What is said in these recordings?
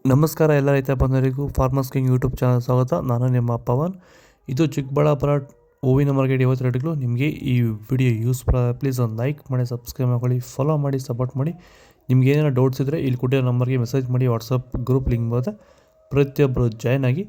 ನಮಸ್ಕಾರ ಎಲ್ಲ ರೈತ ಬಂಧುಗಳಿಗೂ ಫಾರ್ಮರ್ಸ್ ಕಿಂಗ್ ಯೂಟ್ಯೂಬ್ ಚಾನಲ್ ಸ್ವಾಗತ. ನಾನು ನಿಮ್ಮ ಪವನ್. ಇದು ಚಿಕ್ಕಬಳ್ಳಾಪುರ ಹೂವಿನ ಮಾರ್ಕೆಟ್ 52 ನಿಮಗೆ ಈ ವಿಡಿಯೋ ಯೂಸ್ಫುಲ್ ಆದರೆ ಪ್ಲೀಸ್ ಒಂದು ಲೈಕ್ ಮಾಡಿ, ಸಬ್ಸ್ಕ್ರೈಬ್ ಮಾಡ್ಕೊಳ್ಳಿ, ಫಾಲೋ ಮಾಡಿ, ಸಪೋರ್ಟ್ ಮಾಡಿ. ನಿಮ್ಗೆ ಏನಾದ್ರು ಡೌಟ್ಸ್ ಇದ್ದರೆ ಇಲ್ಲಿ ಕೊಟ್ಟಿರೋ ನಂಬರ್ಗೆ ಮೆಸೇಜ್ ಮಾಡಿ. ವಾಟ್ಸಪ್ ಗ್ರೂಪ್ ಲಿಂಕ್ ಬರುತ್ತೆ, ಪ್ರತಿಯೊಬ್ಬರು ಜಾಯ್ನ್ ಆಗಿ.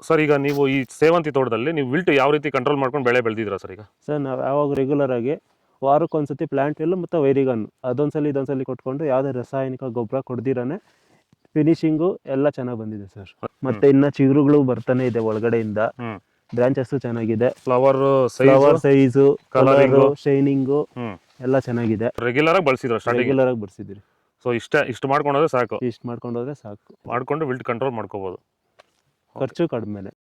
ಸರ್, ಈಗ ನೀವು ಈ ಸೇವಂತಿ ತೋಟದಲ್ಲಿ ನೀವು ವಿಲ್ಟ್ ಯಾವ ರೀತಿ ಕಂಟ್ರೋಲ್ ಮಾಡ್ಕೊಂಡು ಬೆಳೆ ಬೆಳೆದಿದ್ದೀರಾ ಸರ್? ಈಗ ಸರ್ ನಾವು ಯಾವಾಗ ರೆಗ್ಯುಲರ್ ಆಗಿ ವಾರಕ್ಕೊಂದ್ಸತಿ ಪ್ಲಾಂಟ್ ಎಲ್ಲು ಮತ್ತು ವೈರಿಗನ್ ಅದೊಂದ್ಸಲಿ ಇದೊಂದ್ಸಲಿ ಕೊಟ್ಕೊಂಡು ಯಾವುದೇ ರಾಸಾಯನಿಕ ಗೊಬ್ಬರ ಕೊಡ್ದಿರಾನೆ ಫಿನಿಶಿಂಗು ಎಲ್ಲ ಚೆನ್ನಾಗಿ ಬಂದಿದೆ ಸರ್. ಮತ್ತೆ ಇನ್ನ ಚಿಗುರುಗಳು ಬರ್ತಾನೆ ಇದೆ ಒಳಗಡೆಯಿಂದ. ಬ್ರಾಂಚಸ್ ಚೆನ್ನಾಗಿದೆ, ಫ್ಲವರ್ ಸೈಜು, ಕಲರು, ಶೈನಿಂಗು ಎಲ್ಲ ಚೆನ್ನಾಗಿದೆ. ರೆಗ್ಯುಲರ್ ಆಗಿ ಬಳಸಿದ್ರು ಸ್ಟಾರ್ಟಿಂಗ್? ರೆಗ್ಯುಲರ್ ಆಗಿ ಬರ್ಸಿದ್ರಿ. ಸೊ ಇಷ್ಟು ಮಾಡ್ಕೊಂಡ್ರೆ ಸಾಕು. ಇಷ್ಟು ಮಾಡ್ಕೊಂಡೋದ್ರೆ ಸಾಕು, ಮಾಡ್ಕೊಂಡು ವಿಲ್ಟ್ ಕಂಟ್ರೋಲ್ ಮಾಡ್ಕೋಬಹುದು. ಖರ್ಚು ಕಡಿಮೆನೆ.